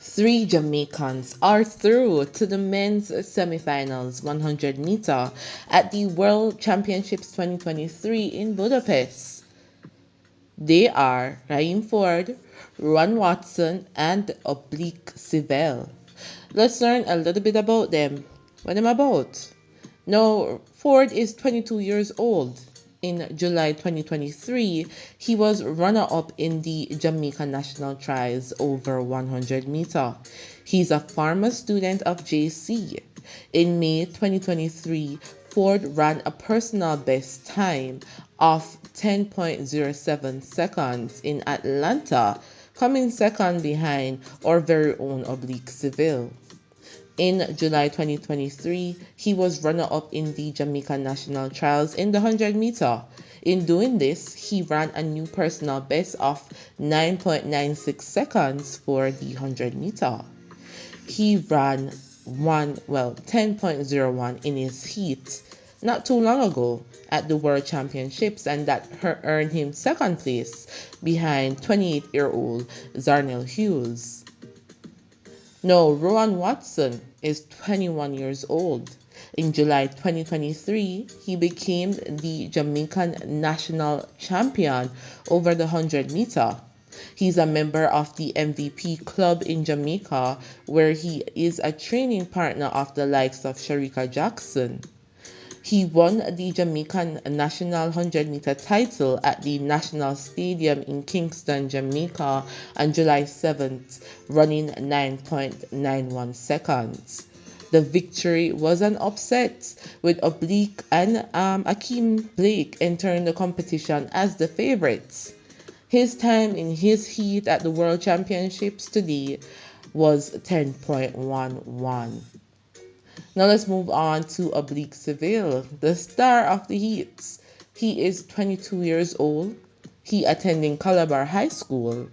Three Jamaicans are through to the men's semifinals 100 meter at the World Championships 2023 in Budapest. They are Ryiem Forde, Rohan Watson, and Oblique Seville. Let's learn a little bit about them. What am about? Now, Forde is 22 years old. In July 2023, he was runner-up in the Jamaica national trials over 100 meter. He's a former student of JC. In May 2023, Forde ran a personal best time of 10.07 seconds in Atlanta, coming second behind our very own Oblique Seville. In July 2023, he was runner-up in the Jamaica national trials in the 100 meter. In doing this, he ran a new personal best of 9.96 seconds for the 100 meter. He ran 10.01 in his heat not too long ago at the World Championships, and that earned him second place behind 28-year-old Zharnel Hughes. Now, Rohan Watson is 21 years old. In July 2023, he became the Jamaican national champion over the 100 meter. He's a member of the MVP club in Jamaica, where he is a training partner of the likes of Shericka Jackson. He won the Jamaican national 100-meter title at the National Stadium in Kingston, Jamaica on July 7th, running 9.91 seconds. The victory was an upset, with Oblique and Ackeem entering the competition as the favorites. His time in his heat at the World Championships today was 10.11. Now let's move on to Oblique Seville, the star of the heats. He is 22 years old. He attending Calabar High School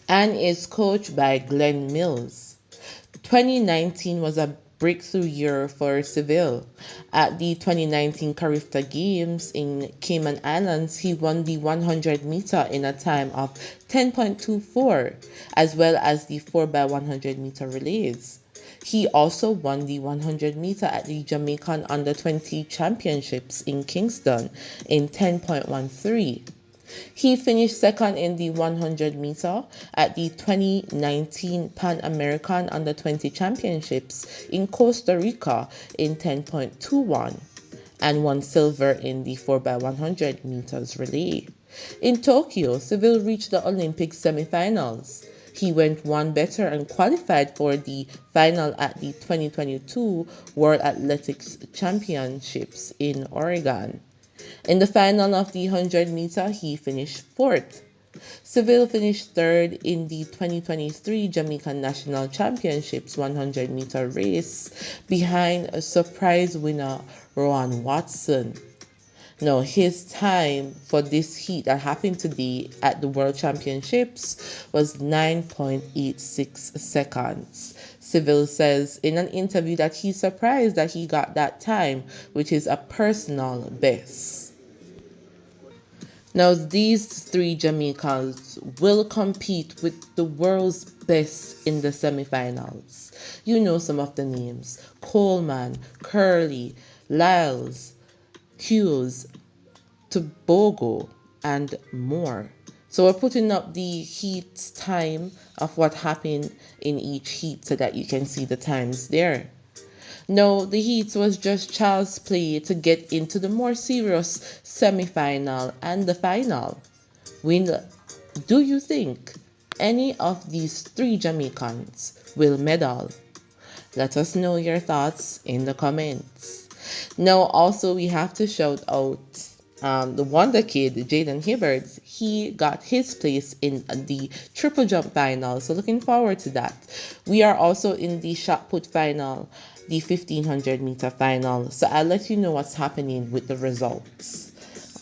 and is coached by Glenn Mills. 2019 was a breakthrough year for Seville. At the 2019 Carifta Games in Cayman Islands, he won the 100 meter in a time of 10.24, as well as the 4x100 meter relays. He also won the 100 meter at the Jamaican Under-20 Championships in Kingston in 10.13. He finished second in the 100 meter at the 2019 Pan American Under-20 Championships in Costa Rica in 10.21 and won silver in the 4x100 meters relay. In Tokyo, Seville reached the Olympic semifinals. He went one better and qualified for the final at the 2022 World Athletics Championships in Oregon. In the final of the 100 meter, he finished fourth. Seville finished third in the 2023 Jamaican National Championships 100 meter race behind a surprise winner Rohan Watson. Now, his time for this heat that happened today at the World Championships was 9.86 seconds. Seville says in an interview that he's surprised that he got that time, which is a personal best. Now, these three Jamaicans will compete with the world's best in the semifinals. You know some of the names: Coleman, Curley, Lyles, Hughes, Tobago, and more. So we're putting up the heat time of what happened in each heat so that you can see the times there. No, the heat was just child's play to get into the more serious semi-final and the final. Do you think any of these three Jamaicans will medal? Let us know your thoughts in the comments. Now, also, we have to shout out the wonder kid, Jaden Hibbert. He got his place in the triple jump final, so looking forward to that. We are also in the shot put final, the 1500 meter final, so I'll let you know what's happening with the results.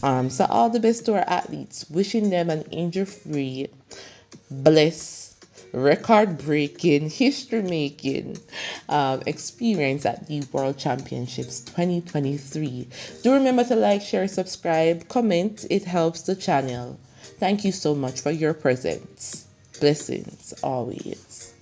So all the best to our athletes, wishing them an injury-free, blessed, record-breaking, history-making experience at the World Championships 2023. Do remember to like, share, subscribe, comment. It helps the channel. Thank you so much for your presence. Blessings always.